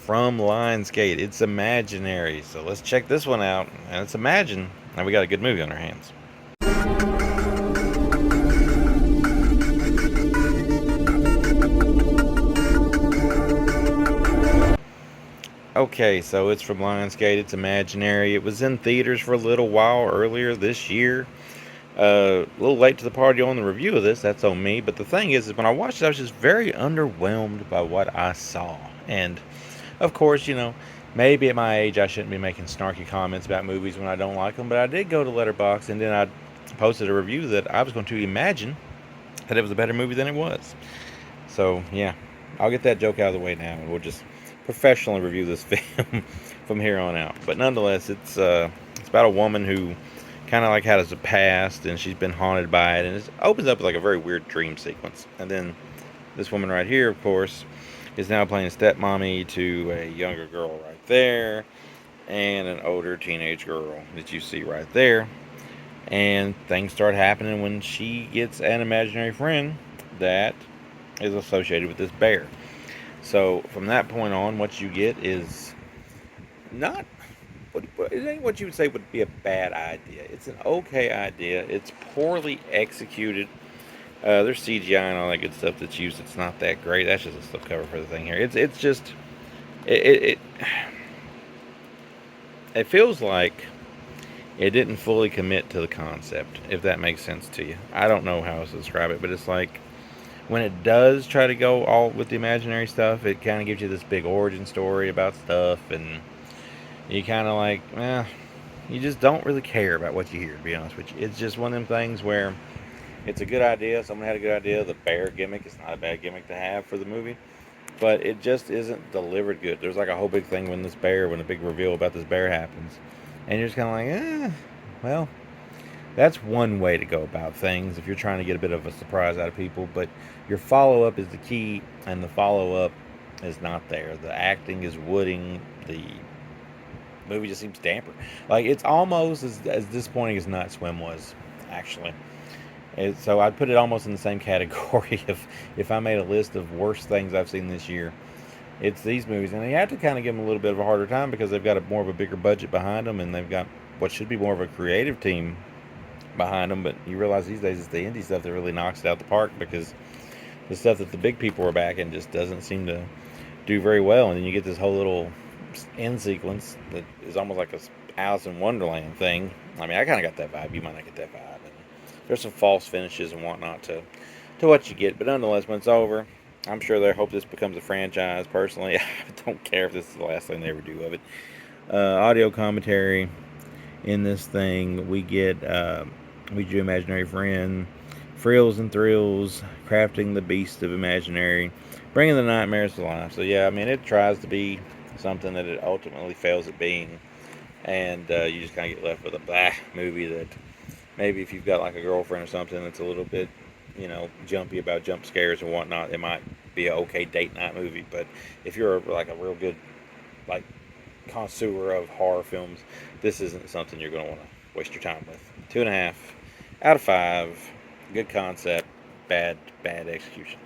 from Lionsgate. It's imaginary. So let's check this one out. And let's imagine now we got a good movie on our hands. Okay, so it's from Lionsgate. It's imaginary. It was in theaters for a little while earlier this year. A little late to the party on the review of this. That's on me. But the thing is when I watched it, I was just very underwhelmed by what I saw. And of course, maybe at my age I shouldn't be making snarky comments about movies when I don't like them. But I did go to Letterboxd and then I posted a review that I was going to imagine that it was a better movie than it was. So yeah, I'll get that joke out of the way now, and we'll just professionally review this film from here on out. But nonetheless, it's about a woman who kind of like has a past, and she's been haunted by it, and it opens up with like a very weird dream sequence. And then this woman right here, of course, is now playing stepmommy to a younger girl right there, and an older teenage girl that you see right there. And things start happening when she gets an imaginary friend that is associated with this bear. So from that point on, what you get is not, it ain't what you would say would be a bad idea. It's an okay idea. It's poorly executed. There's CGI and all that good stuff that's used. It's not that great. That's just a slip cover for the thing here. It's just it feels like it didn't fully commit to the concept, if that makes sense to you. I don't know how else to describe it, but it's like when it does try to go all with the imaginary stuff, it kind of gives you this big origin story about stuff, and you kind of like, you just don't really care about what you hear, to be honest with you. It's just one of them things where it's a good idea. Someone had a good idea. The bear gimmick is not a bad gimmick to have for the movie, but it just isn't delivered good. There's like a whole big thing when a big reveal about this bear happens, and you're just kind of like, well, that's one way to go about things if you're trying to get a bit of a surprise out of people. But your follow-up is the key, and the follow-up is not there. The acting is wooding. The movie just seems damper. Like, it's almost as disappointing as Night Swim was, actually. So I'd put it almost in the same category if I made a list of worst things I've seen this year. It's these movies, and you have to kind of give them a little bit of a harder time because they've got more of a bigger budget behind them, and they've got what should be more of a creative team behind them. But you realize these days it's the indie stuff that really knocks it out the park, because the stuff that the big people are backing just doesn't seem to do very well. And then you get this whole little end sequence that is almost like a Alice in Wonderland thing. I mean, I kind of got that vibe. You might not get that vibe. And there's some false finishes and whatnot to what you get. But nonetheless, when it's over, I'm sure they hope this becomes a franchise. Personally, I don't care if this is the last thing they ever do of it. Audio commentary in this thing, we get We Do Imaginary Friend, Frills and Thrills, Crafting the Beast of Imaginary, Bringing the Nightmares to Life. So yeah, I mean, it tries to be something that it ultimately fails at being, and you just kind of get left with a blah movie that maybe if you've got like a girlfriend or something that's a little bit, jumpy about jump scares and whatnot, it might be an okay date night movie. But if you're like a real good, like, connoisseur of horror films, this isn't something you're going to want to waste your time with. 2.5 out of 5. Good concept, bad execution.